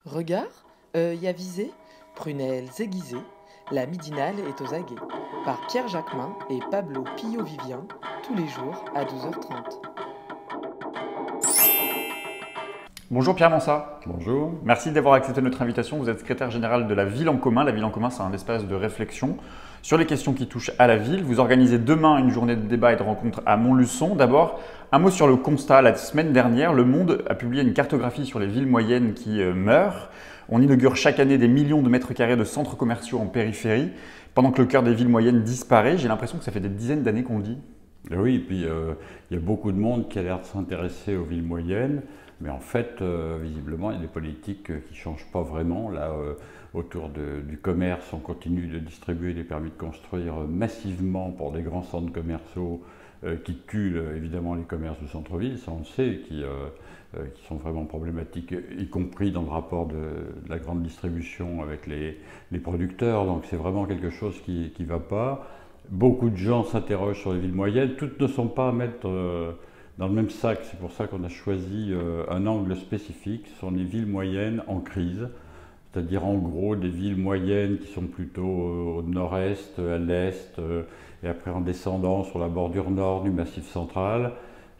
Regard, œil avisé, prunelles aiguisées, la midinale est aux aguets. Par Pierre Jacquemin et Pablo Pillo-Vivien, tous les jours à 12h30. Bonjour Pierre Mansart. Bonjour. Merci d'avoir accepté notre invitation. Vous êtes secrétaire général de la Ville en commun. La Ville en commun, c'est un espace de réflexion sur les questions qui touchent à la ville. Vous organisez demain une journée de débat et de rencontres à Montluçon. D'abord, un mot sur le constat. La semaine dernière, Le Monde a publié une cartographie sur les villes moyennes qui meurent. On inaugure chaque année des millions de mètres carrés de centres commerciaux en périphérie, pendant que le cœur des villes moyennes disparaît. J'ai l'impression que ça fait des dizaines d'années qu'on le dit. Oui, et puis il y a beaucoup de monde qui a l'air de s'intéresser aux villes moyennes, mais en fait, visiblement, il y a des politiques qui ne changent pas vraiment. Là, autour du commerce, on continue de distribuer des permis de construire massivement pour des grands centres commerciaux qui tuent évidemment les commerces du centre-ville, ça on le sait, qui sont vraiment problématiques, y compris dans le rapport de la grande distribution avec les producteurs. Donc c'est vraiment quelque chose qui ne va pas. Beaucoup de gens s'interrogent sur les villes moyennes. Toutes ne sont pas à mettre dans le même sac. C'est pour ça qu'on a choisi un angle spécifique. Ce sont les villes moyennes en crise. C'est-à-dire en gros des villes moyennes qui sont plutôt au nord-est, à l'est, et après en descendant sur la bordure nord du Massif central,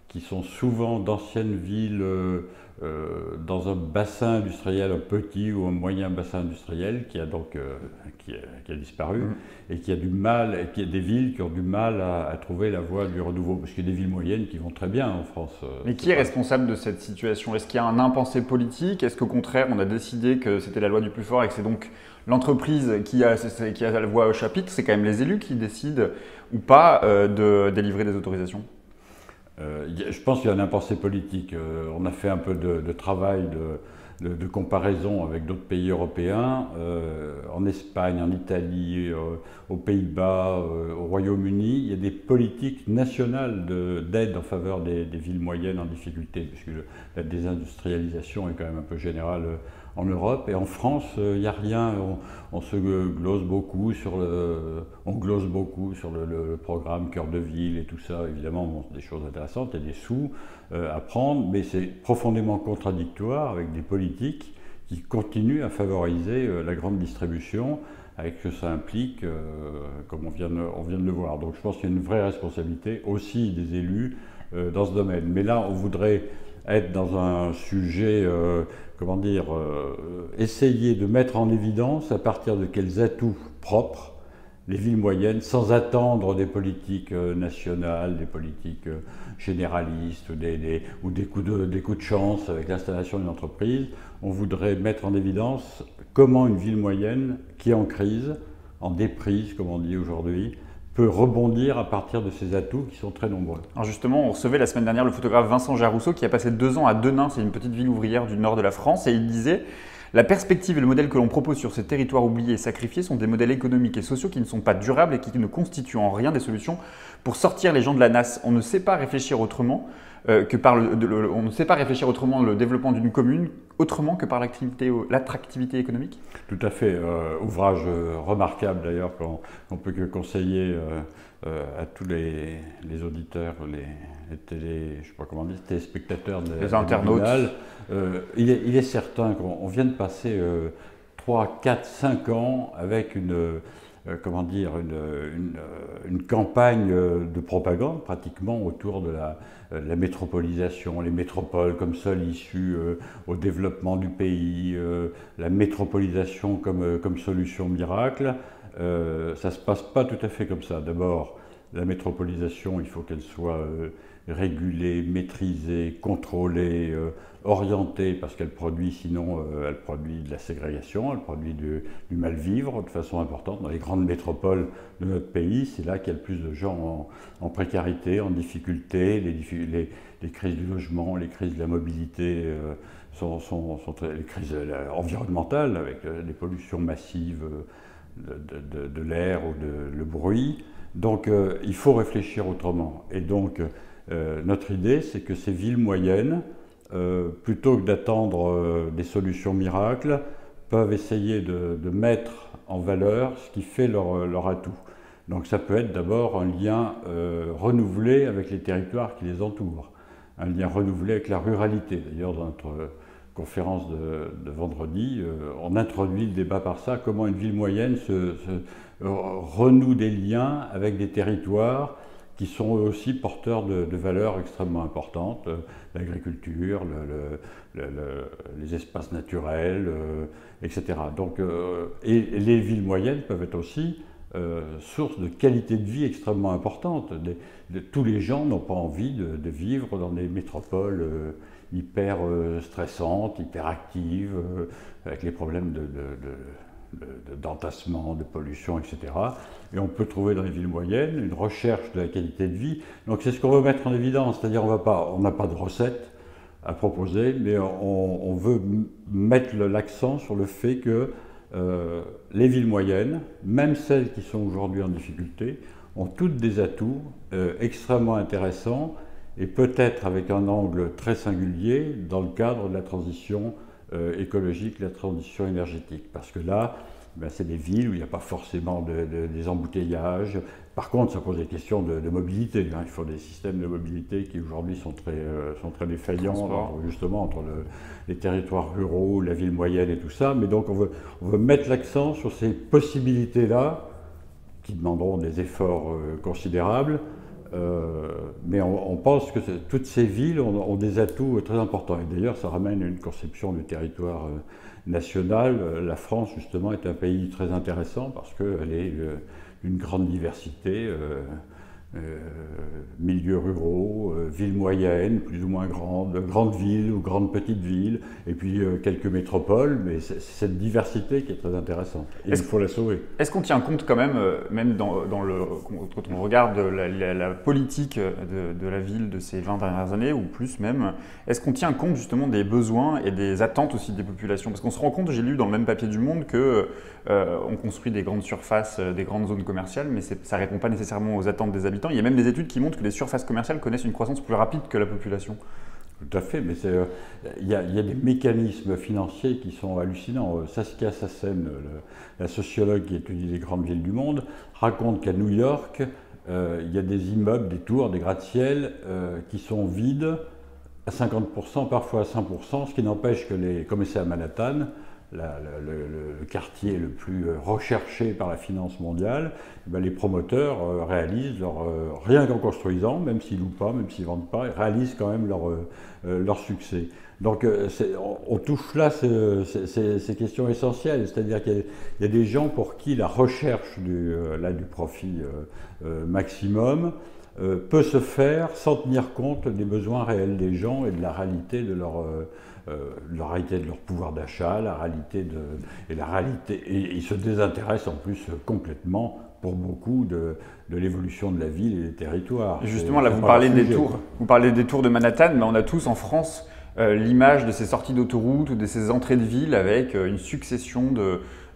qui sont souvent d'anciennes villes dans un bassin industriel, un petit ou un moyen bassin industriel qui a donc qui a disparu et qui a du mal, et qui a des villes qui ont du mal à trouver la voie du renouveau, parce qu'il y a des villes moyennes qui vont très bien en France. Mais qui est responsable de cette situation? Est-ce qu'il y a un impensé politique? Est-ce qu'au contraire, on a décidé que c'était la loi du plus fort et que c'est donc l'entreprise qui a la voix au chapitre? C'est quand même les élus qui décident ou pas de délivrer des autorisations? Je pense qu'il y a un impensé politique. On a fait un peu de travail de comparaison avec d'autres pays européens, en Espagne, en Italie, aux Pays-Bas, au Royaume-Uni. Il y a des politiques nationales d'aide en faveur des villes moyennes en difficulté, puisque la désindustrialisation est quand même un peu générale en Europe. Et en France, il n'y a rien. On glose beaucoup sur le programme Cœur de Ville et tout ça. Évidemment, bon, des choses intéressantes, il y a des sous à prendre, mais c'est profondément contradictoire avec des politiques qui continuent à favoriser la grande distribution, avec ce que ça implique, comme on vient de le voir. Donc je pense qu'il y a une vraie responsabilité aussi des élus dans ce domaine. Mais là, on voudrait être dans un sujet, essayer de mettre en évidence à partir de quels atouts propres les villes moyennes, sans attendre des politiques nationales, des politiques généralistes ou des coups de chance avec l'installation d'une entreprise. On voudrait mettre en évidence comment une ville moyenne qui est en crise, en déprise comme on dit aujourd'hui, peut rebondir à partir de ces atouts qui sont très nombreux. Alors justement, on recevait la semaine dernière le photographe Vincent Jarousseau qui a passé 2 ans à Denain, c'est une petite ville ouvrière du nord de la France, et il disait: la perspective et le modèle que l'on propose sur ces territoires oubliés et sacrifiés sont des modèles économiques et sociaux qui ne sont pas durables et qui ne constituent en rien des solutions pour sortir les gens de la nasse. On ne sait pas réfléchir autrement on ne sait pas réfléchir autrement le développement d'une commune autrement que par l'attractivité économique. Tout à fait. Ouvrage remarquable d'ailleurs qu'on peut que conseiller à tous les auditeurs, je sais pas comment dire, téléspectateurs les internautes. Il est certain qu'on vient de passer 3, 4, 5 ans avec une campagne de propagande pratiquement autour de la métropolisation, les métropoles comme seule issue au développement du pays, la métropolisation comme solution miracle. Ça ne se passe pas tout à fait comme ça. D'abord, la métropolisation, il faut qu'elle soit régulée, maîtrisée, contrôlée, orientée, parce qu'elle produit sinon elle produit de la ségrégation, elle produit du mal-vivre de façon importante. Dans les grandes métropoles de notre pays, c'est là qu'il y a le plus de gens en précarité, en difficulté. Les crises du logement, les crises de la mobilité, les crises environnementales avec des pollutions massives de l'air ou le bruit. Donc il faut réfléchir autrement. Et donc notre idée, c'est que ces villes moyennes, plutôt que d'attendre des solutions miracles, peuvent essayer de mettre en valeur ce qui fait leur atout. Donc ça peut être d'abord un lien renouvelé avec les territoires qui les entourent, un lien renouvelé avec la ruralité. D'ailleurs, dans conférence de vendredi, on introduit le débat par ça, comment une ville moyenne se renoue des liens avec des territoires qui sont aussi porteurs de valeurs extrêmement importantes, l'agriculture, les espaces naturels, etc. Donc, et les villes moyennes peuvent être aussi source de qualité de vie extrêmement importante. Tous les gens n'ont pas envie de vivre dans des métropoles hyper stressantes, hyper actives, avec les problèmes d'entassement, de pollution, etc. Et on peut trouver dans les villes moyennes une recherche de la qualité de vie. Donc c'est ce qu'on veut mettre en évidence, c'est-à-dire on n'a pas de recette à proposer, mais on veut mettre l'accent sur le fait que les villes moyennes, même celles qui sont aujourd'hui en difficulté, ont toutes des atouts extrêmement intéressants et peut-être avec un angle très singulier dans le cadre de la transition écologique, la transition énergétique. Parce que là, c'est des villes où il n'y a pas forcément des embouteillages. Par contre, ça pose des questions de mobilité. Il faut des systèmes de mobilité qui aujourd'hui sont très défaillants, justement entre les territoires ruraux, la ville moyenne et tout ça. Mais donc on veut mettre l'accent sur ces possibilités-là, qui demanderont des efforts considérables. Mais on pense que toutes ces villes ont des atouts très importants. Et d'ailleurs, ça ramène à une conception du territoire national. La France, justement, est un pays très intéressant parce qu'elle est d'une grande diversité, milieux ruraux, villes moyennes, plus ou moins grandes villes ou grandes petites villes, et puis quelques métropoles, mais c'est cette diversité qui est très intéressante. Et il faut la sauver. Est-ce qu'on tient compte quand même, quand on regarde la politique de la ville de ces 20 dernières années, ou plus même, est-ce qu'on tient compte justement des besoins et des attentes aussi des populations? Parce qu'on se rend compte, j'ai lu dans le même papier du Monde, qu'on construit des grandes surfaces, des grandes zones commerciales, mais ça ne répond pas nécessairement aux attentes des habitants. Il y a même des études qui montrent que les surfaces commerciales connaissent une croissance plus rapide que la population. Tout à fait, mais il y a des mécanismes financiers qui sont hallucinants. Saskia Sassen, la sociologue qui étudie les grandes villes du monde, raconte qu'à New York, il y a des immeubles, des tours, des gratte-ciel qui sont vides à 50%, parfois à 100%, ce qui n'empêche que, comme c'est à Manhattan, le quartier le plus recherché par la finance mondiale, les promoteurs réalisent rien qu'en construisant, même s'ils louent pas, même s'ils vendent pas, ils réalisent quand même leur succès. Donc on touche là ces questions essentielles, c'est-à-dire qu'il y a des gens pour qui la recherche du profit maximum peut se faire sans tenir compte des besoins réels des gens et de la réalité de leur pouvoir d'achat, et ils se désintéressent en plus complètement pour beaucoup de l'évolution de la ville et des territoires. Et justement, là, vous parlez des tours de Manhattan, mais on a tous en France l'image de ces sorties d'autoroute ou de ces entrées de ville avec une succession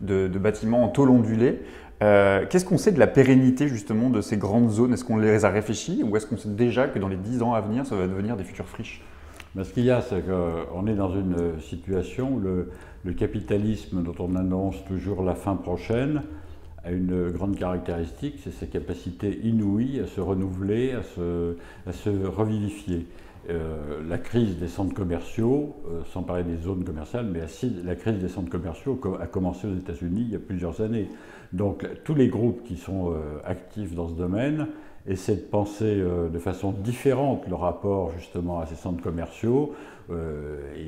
de bâtiments en tôle ondulée. Qu'est-ce qu'on sait de la pérennité justement de ces grandes zones? Est-ce qu'on les a réfléchies ou est-ce qu'on sait déjà que dans les 10 ans à venir, ça va devenir des futures friches? Ce qu'il y a, c'est qu'on est dans une situation où le capitalisme, dont on annonce toujours la fin prochaine, a une grande caractéristique, c'est sa capacité inouïe à se renouveler, à se revivifier. La crise des centres commerciaux, sans parler des zones commerciales, mais la crise des centres commerciaux a commencé aux États-Unis il y a plusieurs années. Donc tous les groupes qui sont actifs dans ce domaine essaient de penser de façon différente le rapport justement à ces centres commerciaux.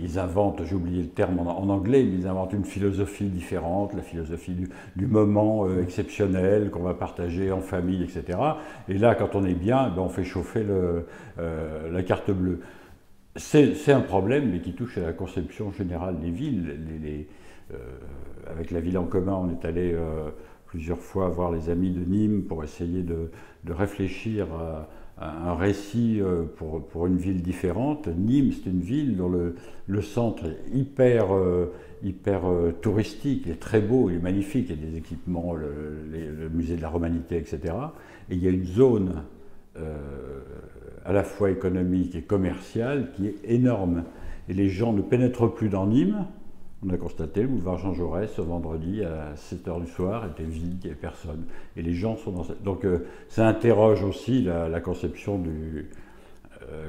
Ils inventent, j'ai oublié le terme en anglais, mais ils inventent une philosophie différente, la philosophie du moment exceptionnel qu'on va partager en famille, etc. Et là, quand on est bien, on fait chauffer la carte bleue. C'est un problème, mais qui touche à la conception générale des villes. Avec la ville en commun, on est allé plusieurs fois voir les amis de Nîmes pour essayer de réfléchir à un récit pour une ville différente. Nîmes, c'est une ville dont le centre est hyper touristique, il est très beau, il est magnifique, il y a des équipements, le musée de la Romanité, etc. Et il y a une zone à la fois économique et commerciale qui est énorme. Et les gens ne pénètrent plus dans Nîmes. On a constaté, le boulevard Jean Jaurès, ce vendredi à 7h du soir, était vide, il n'y avait personne. Et les gens sont dans cette... Donc ça interroge aussi la conception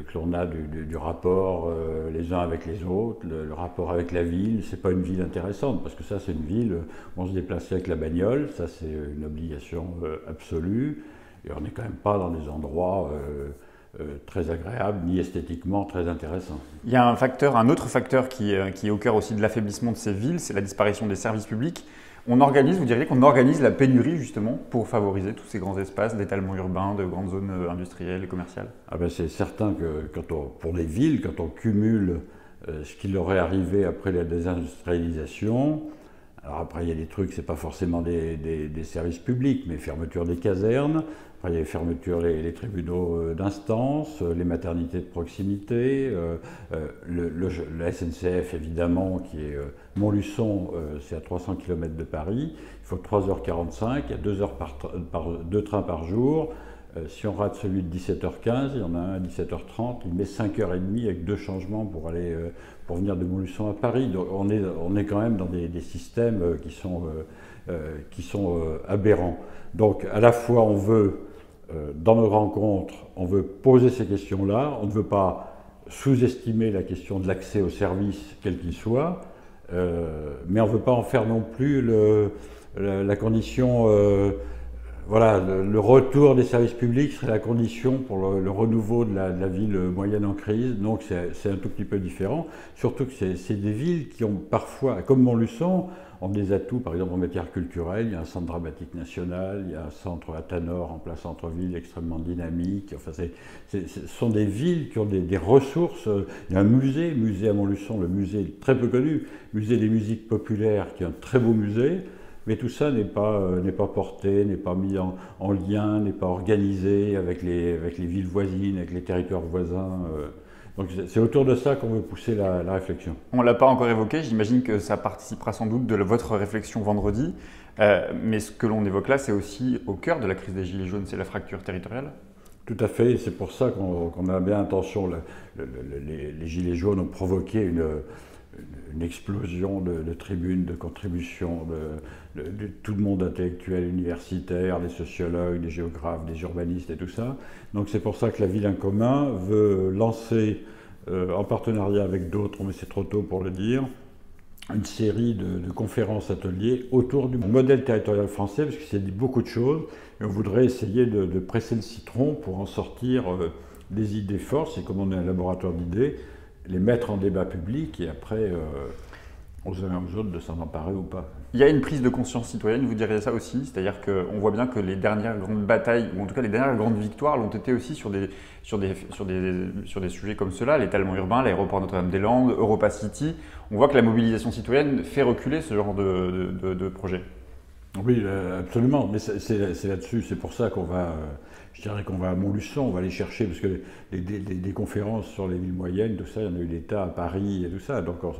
que l'on a du rapport les uns avec les autres, le rapport avec la ville. C'est pas une ville intéressante, parce que ça c'est une ville où on se déplace avec la bagnole, ça c'est une obligation absolue, et on n'est quand même pas dans des endroits très agréables, ni esthétiquement très intéressants. Il y a un autre facteur qui est au cœur aussi de l'affaiblissement de ces villes, c'est la disparition des services publics. Vous diriez qu'on organise la pénurie justement pour favoriser tous ces grands espaces d'étalement urbain, de grandes zones industrielles et commerciales? Ah ben c'est certain que pour les villes, quand on cumule ce qui leur est arrivé après la désindustrialisation, alors après il y a des trucs, c'est pas forcément des services publics, mais fermeture des casernes, après il y a les fermetures, les tribunaux d'instance, les maternités de proximité, la SNCF évidemment qui est Montluçon, c'est à 300 km de Paris, il faut 3h45, il y a 2 trains par jour. Si on rate celui de 17h15, il y en a un à 17h30, il met 5h30 avec 2 changements pour venir de Montluçon à Paris. Donc on est quand même dans des systèmes qui sont aberrants. Donc à la fois on veut, dans nos rencontres, on veut poser ces questions-là, on ne veut pas sous-estimer la question de l'accès aux services, quel qu'il soit, mais on ne veut pas en faire non plus la condition... Voilà, le retour des services publics serait la condition pour le renouveau de la ville moyenne en crise, donc c'est un tout petit peu différent. Surtout que c'est des villes qui ont parfois, comme Montluçon, ont des atouts, par exemple en matière culturelle, il y a un centre dramatique national, il y a un centre à Tanor en plein centre-ville extrêmement dynamique. Enfin, ce sont des villes qui ont des ressources. Il y a un musée à Montluçon, le musée très peu connu, musée des musiques populaires, qui est un très beau musée. Mais tout ça n'est pas porté, n'est pas mis en lien, n'est pas organisé avec les villes voisines, avec les territoires voisins. Donc c'est autour de ça qu'on veut pousser la réflexion. On ne l'a pas encore évoqué, j'imagine que ça participera sans doute de votre réflexion vendredi. Mais ce que l'on évoque là, c'est aussi au cœur de la crise des Gilets jaunes, c'est la fracture territoriale. Tout à fait, c'est pour ça qu'on a bien intention. Les Gilets jaunes ont provoqué une explosion de tribunes, de contributions, de tout le monde intellectuel, universitaire, des sociologues, des géographes, des urbanistes et tout ça. Donc c'est pour ça que la Ville en commun veut lancer, en partenariat avec d'autres, mais c'est trop tôt pour le dire, une série de conférences, ateliers autour du modèle territorial français, parce qu'il s'est dit beaucoup de choses, et on voudrait essayer de presser le citron pour en sortir des idées fortes, et comme on est un laboratoire d'idées, les mettre en débat public et après aux uns et aux autres de s'en emparer ou pas. Il y a une prise de conscience citoyenne, vous diriez ça aussi, c'est-à-dire qu'on voit bien que les dernières grandes batailles, ou en tout cas les dernières grandes victoires, l'ont été aussi sur des sujets comme cela, l'étalement urbain, l'aéroport Notre-Dame-des-Landes, Europa City. On voit que la mobilisation citoyenne fait reculer ce genre de projet. Oui, absolument, mais c'est là-dessus, c'est pour ça qu'on va, je dirais qu'on va à Montluçon, on va aller chercher, parce que des conférences sur les villes moyennes, tout ça, il y en a eu des tas à Paris et tout ça, donc moi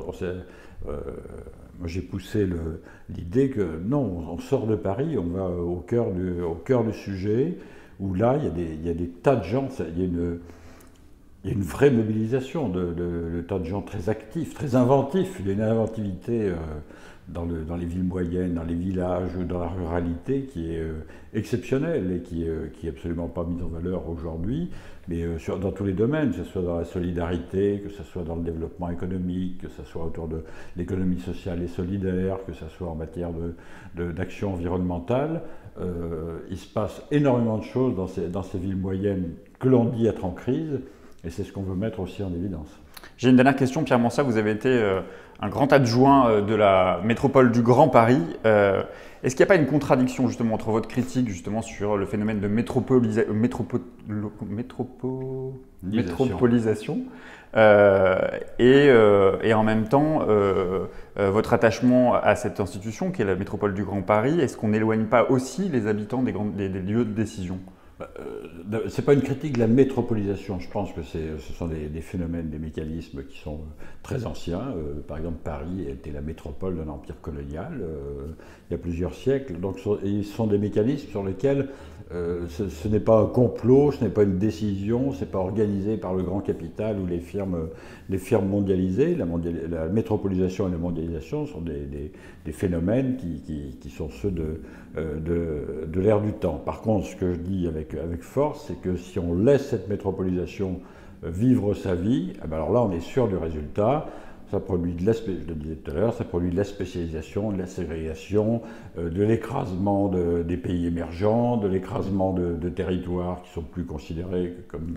j'ai poussé l'idée que non, on sort de Paris, on va au cœur du sujet, où là, il y a des tas de gens, il y a une vraie mobilisation de tas de gens très actifs, très inventifs, il y a une inventivité dans les villes moyennes, dans les villages ou dans la ruralité qui est exceptionnelle et qui est absolument pas mise en valeur aujourd'hui, mais dans tous les domaines, que ce soit dans la solidarité, que ce soit dans le développement économique, que ce soit autour de l'économie sociale et solidaire, que ce soit en matière d'action environnementale. Il se passe énormément de choses dans ces villes moyennes que l'on dit être en crise, et c'est ce qu'on veut mettre aussi en évidence. J'ai une dernière question, Pierre Mansat, vous avez été un grand adjoint de la métropole du Grand Paris. Est-ce qu'il n'y a pas une contradiction justement entre votre critique justement sur le phénomène de métropolisation et en même temps votre attachement à cette institution qui est la métropole du Grand Paris? Est-ce qu'on n'éloigne pas aussi les habitants des lieux de décision? C'est pas une critique de la métropolisation, je pense que ce sont des phénomènes, des mécanismes qui sont très anciens. Par exemple, Paris était la métropole d'un empire colonial il y a plusieurs siècles. Donc ce sont des mécanismes sur lesquels ce n'est pas un complot, ce n'est pas une décision, ce n'est pas organisé par le grand capital ou les firmes mondialisées. La métropolisation et la mondialisation sont des phénomènes qui sont ceux de l'ère du temps. Par contre, ce que je dis avec force, c'est que si on laisse cette métropolisation vivre sa vie, eh ben alors là on est sûr du résultat. Ça produit je le disais tout à l'heure, ça produit de la spécialisation, de la ségrégation, de l'écrasement des pays émergents, de l'écrasement de territoires qui sont plus considérés comme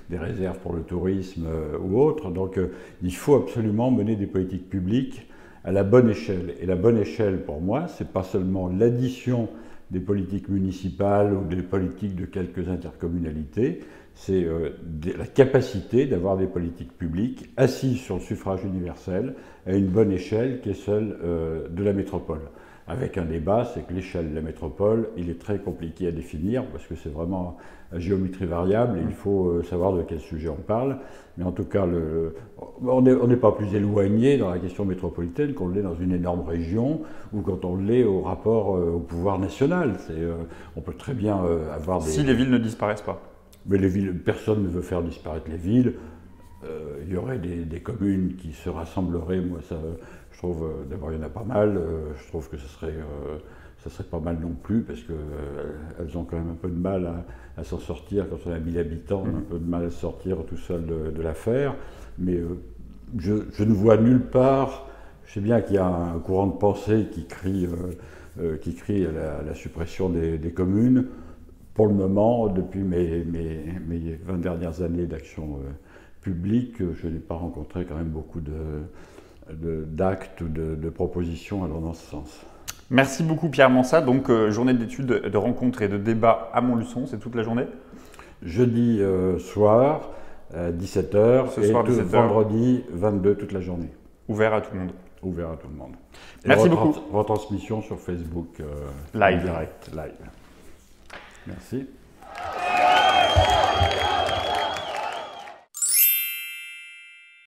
des réserves pour le tourisme ou autres. Donc il faut absolument mener des politiques publiques à la bonne échelle. Et la bonne échelle pour moi, c'est pas seulement l'addition des politiques municipales ou des politiques de quelques intercommunalités, c'est la capacité d'avoir des politiques publiques assises sur le suffrage universel à une bonne échelle qui est celle de la métropole. Avec un débat, c'est que l'échelle de la métropole, il est très compliqué à définir parce que c'est vraiment à géométrie variable et il faut savoir de quel sujet on parle. Mais en tout cas, on n'est pas plus éloigné dans la question métropolitaine qu'on l'est dans une énorme région ou quand on l'est au rapport au pouvoir national. On peut très bien avoir des... Si les villes ne disparaissent pas. Mais les villes, personne ne veut faire disparaître les villes. Il y aurait des communes qui se rassembleraient. Moi, ça, je trouve, d'abord, il y en a pas mal. Je trouve que ça serait pas mal non plus, parce qu'elles ont quand même un peu de mal à s'en sortir. Quand on a 1000 habitants, on a un peu de mal à sortir tout seul de l'affaire. Mais je ne vois nulle part. Je sais bien qu'il y a un courant de pensée qui crie à la suppression des communes. Pour le moment, depuis mes 20 dernières années d'action publique, je n'ai pas rencontré quand même beaucoup d'actes ou de propositions allant dans ce sens. Merci beaucoup Pierre Mansat. Donc journée d'études, de rencontres et de débats à Montluçon, c'est toute la journée? Jeudi soir, 17h, et vendredi 22, toute la journée. Ouvert à tout le monde. Ouvert à tout le monde. Et merci beaucoup. Retransmission sur Facebook. Live. Direct, live. Merci.